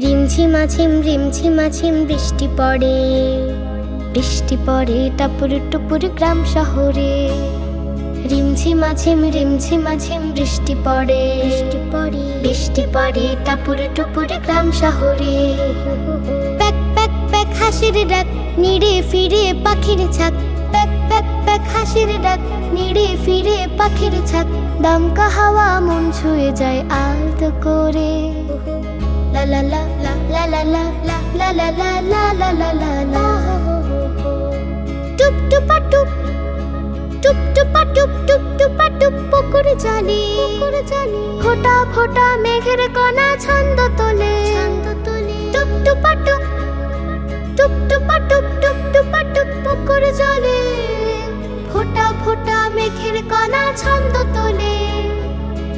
রিমঝিমাঝিম রিমঝিমাঝিম বৃষ্টি পড়ে, বৃষ্টি পড়ে টাপুর টুপুর গ্রাম শহরে। রিমঝিমাঝিম রিমঝিমাঝিম বৃষ্টি পড়ে, বৃষ্টি পড়ে বৃষ্টি পড়ে টাপুর টুপুর গ্রাম শহরে। প্যাক প্যাক প্যাক হাসির ডাক, নিড়ে ফিরে পাখির ছাক। প্যাক প্যাক প্যাক হাসির ডাক, নিড়ে ফিরে পাখির ছাক। দমকা হাওয়া মন ছুঁয়ে যায় আলতো করে। লা লা লা লা লা লা লা লা লা লা লা লা লা লা লা। টুপ টুপা টুপ, টুপ টুপা টুপ, টুপ টুপা টুপ পুকুর জালি, পুকুর জালি। ফোঁটা ফোঁটা মেঘের কণা ছন্দ তোলে, ছন্দ তোলে। টুপ টুপা টুপ, টুপ টুপা টুপ, টুপ টুপা টুপ পুকুর জলে। ফোঁটা ফোঁটা মেঘের কণা ছন্দ তোলে।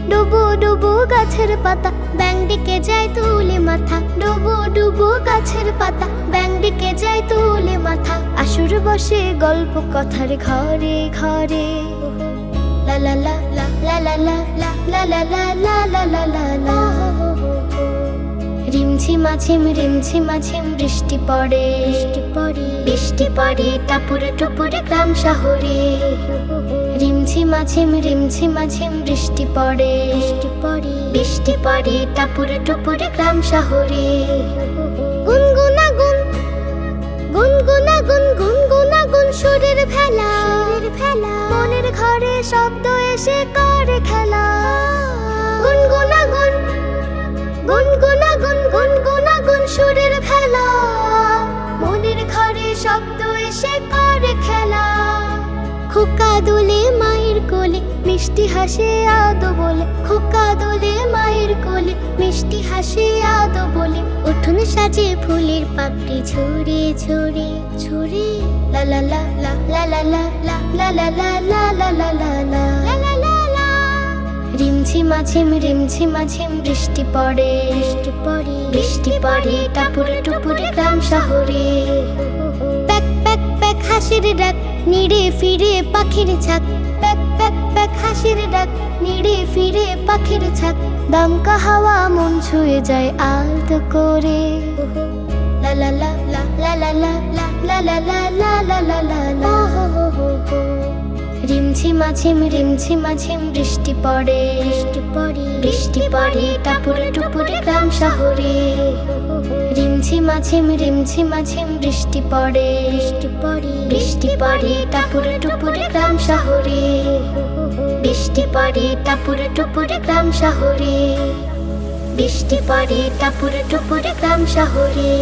ডুবু ডুবু গাছের পাতা, ব্যাং দিকে যায় তুলে মাথা। ডুবু ডুবু গাছের পাতা, ব্যাং দিকে যায় তুলে মাথা। আসুর বসে গল্প কথার ঘরে ঘরে। লা লা লা লা লা লা লা লা লা লা লা লা লা লা লা। রিমঝিমাঝিম রিমঝিমাঝিম বৃষ্টি পড়ে, বৃষ্টি পড়ে বৃষ্টি পড়ে টাপুর টুপুর গ্রাম শহরে। রিমঝিমাঝিম রিমঝিমাঝিম বৃষ্টি পড়ে, বৃষ্টি পড়ে বৃষ্টি পড়ে টাপুর টুপুর গ্রাম শহরে। গুনগুনা গুন, গুনগুনা গুন, গুনগুনা গুন সুরের ভেলা, সুরের ভেলা। মনের ঘরে শব্দ এসে করে খেলা। গুনগুনা গুন, গুনগুনা গুন, গুনগুনা গুন সুরের ভেলা। মনের ঘরে শব্দ এসে করে খেলা। খোকা দোলে মায়ের কোলে, মিষ্টি হাসে আদো বলে। খোকা দোলে মায়ের কোলে, মিষ্টি হাসে আদো বলে। উঠোন সাজে ফুলের পাপড়ি ঝরে ঝরে ঝরে। লা লা লা লা লা লা লা লা লা লা লা লা লা লা লা লা লা লা। রিমঝিমাঝিম রিমঝিমাঝিম বৃষ্টি পড়ে, বৃষ্টি পড়ে বৃষ্টি পড়ে টাপুর টুপুর গ্রাম শহরে। প্যাক প্যাক প্যাক হাসির ডাক, নিড়ে ফিরে পাখির ছাক। প্যাক প্যাক প্যাক হাসির ডাক, নিড়ে ফিরে পাখির ছাক। দমকা হাওয়া মন ছুঁয়ে যায় আলতো করে। লা লা লা লা লা লা লা লা লা লা লা লা লা লা। রিমঝিমাঝিম রিমঝিমাঝিম বৃষ্টি পড়ে, বৃষ্টি পড়ে বৃষ্টি পড়ে টাপুর টুপুর গ্রাম শহরে। রিমঝিমাঝিম রিমঝিমাঝিম বৃষ্টি পড়ে, বৃষ্টি পড়ে বৃষ্টি পড়ে টাপুর টুপুর গ্রাম শহরে। বৃষ্টি পড়ে টাপুর টুপুর গ্রাম শহরে। বৃষ্টি পড়ে টাপুর টুপুর গ্রাম শহরে।